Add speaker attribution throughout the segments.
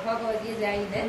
Speaker 1: भगवती जाईने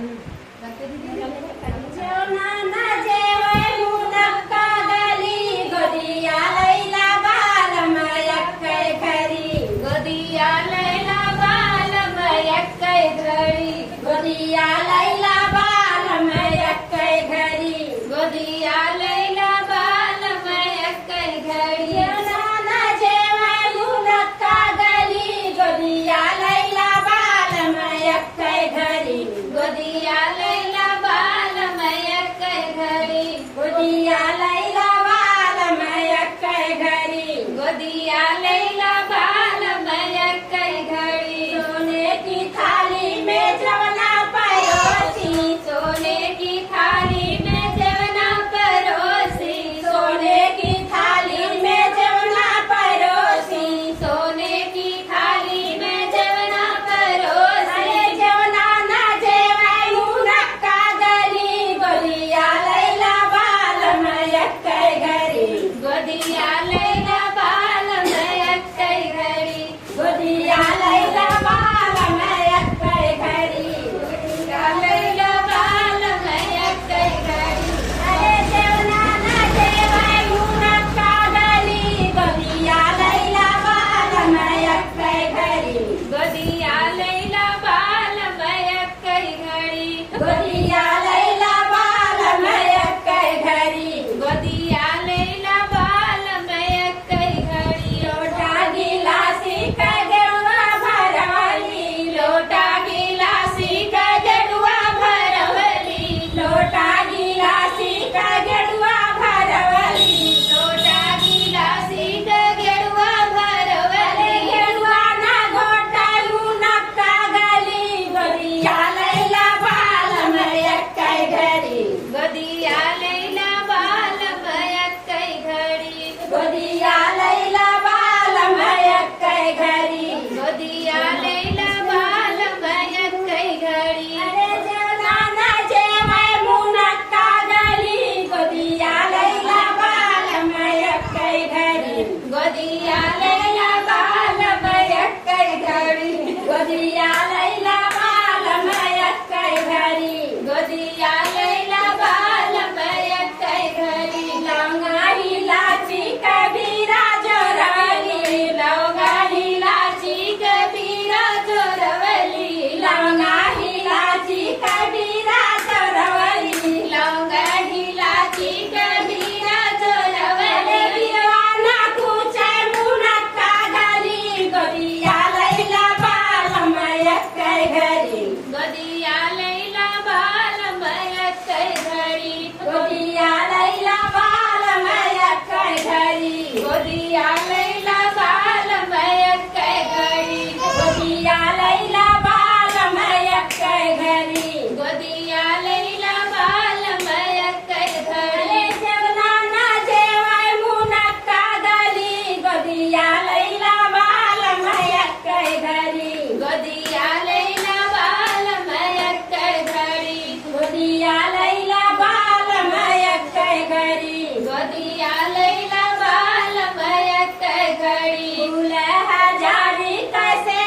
Speaker 2: जेवणाना जेवाय मुदक कागली गोदिया लैला बालमयक्कै घरी
Speaker 1: गोदिया लैला बालमयक्कै घरी
Speaker 2: गोदिया लैला बालमयक्कै घरी
Speaker 1: गोदिया लैला बालमयक्कै घरी
Speaker 2: जेवणाना जेवाय मुदक कागली गोदिया लैला बालमयक्कै घरी
Speaker 1: गोदिया लैला बालमयक्कै घरी
Speaker 2: गोदिया लैला बालमयक्कै घरी
Speaker 1: गोदिया लैला बालमयक्कै घरी
Speaker 2: सोने की थाली में जवना परोसी
Speaker 1: सोने की थाली में जवना परोसी
Speaker 2: सोने की थाली में जवना परोसी
Speaker 1: सोने की थाली में जवना परोसी
Speaker 2: अरे जवना ना जेवाय मुनक कागली गोदिया लैला बालमयक्कै घरी
Speaker 1: गोदिया लैला बालमयक्कै घरी
Speaker 2: गोदिया लैला बालमयक्कै घरी
Speaker 1: गोदिया लैला बालमयक्कै घरी
Speaker 2: अरे जवना ना जेवाय मुनक कागली गोदिया लैला बालमयक्कै घरी
Speaker 1: गोदिया लैला बालमयक्कै घरी
Speaker 2: गोदिया लैला बालमयक्कै घरी
Speaker 1: गोदिया लैला बालमयक्कै घरी
Speaker 2: लोटा गिलासी का गेरुआ भरवली
Speaker 1: लोटा गिलासी का जड़ुआ भरवली
Speaker 2: लोटा गिलासी का गेरुआ भरवली
Speaker 1: लोटा गिलासी का गेरुआ भरवली
Speaker 2: गेरुआ ना घोटा मुनक कागली गोदिया लैला बालमयक्कै घरी
Speaker 1: गोदिया लैला बालमयक्कै घरी
Speaker 2: गोदिया लैला बालमयक्कै घरी
Speaker 1: गोदिया लैला बालमयक्कै घरी
Speaker 2: अरे जेवना ना जेवाय मुनक कागली गोदिया लैला बालमयक्कै घरी
Speaker 1: गोदिया लैला बालमयक्कै घरी
Speaker 2: गोदिया लैला बालमयक्कै घरी
Speaker 1: गोदिया लैला बालमयक्कै घरी
Speaker 2: लौंगा इलाची कबीरा जोरवली
Speaker 1: लौंगा इलाची कबीरा जोरवली
Speaker 2: लौंगा इलाची कबीरा जोरवली
Speaker 1: लौंगा इलाची कबीरा जोरवली
Speaker 2: बिरवाना कुचै मुनक कागली गोदिया लैला बालमयक्कै घरी
Speaker 1: गोदिया लैला बालमयक्कै घरी
Speaker 2: गोदिया लैला बालमयक्कै घरी
Speaker 1: गोदिया लैला बालमयक्कै घरी
Speaker 2: गोदिया लैला बालमयक्कै घरी
Speaker 1: गोदिया लैला बालमयक्कै घरी
Speaker 2: अरे जवना ना जेवाय मुनक कागली गोदिया लैला बालमयक्कै घरी
Speaker 1: गोदिया लैला बालमयक्कै घरी
Speaker 2: गोदिया लैला बालमयक्कै घरी
Speaker 1: गोदिया लैला बालमयक्कै घरी
Speaker 2: फूल हजारी कैसे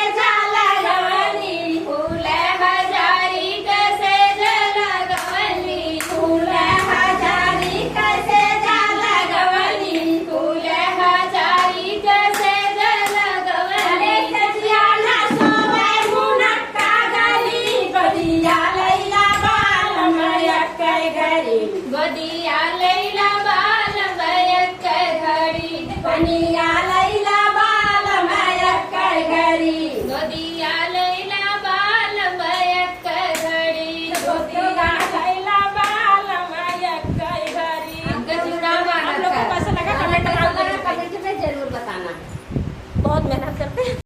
Speaker 2: लगवली
Speaker 1: फूल हजारी कैसे लगवली
Speaker 2: फूल हजारी कैसे लगवली
Speaker 1: फूल हजारी कैसे
Speaker 2: अरे
Speaker 1: लगवली
Speaker 2: सजिया ना सोवै मुनक कागली गोदिया लैला बालमयक्कै घरी
Speaker 1: गोदिया लैला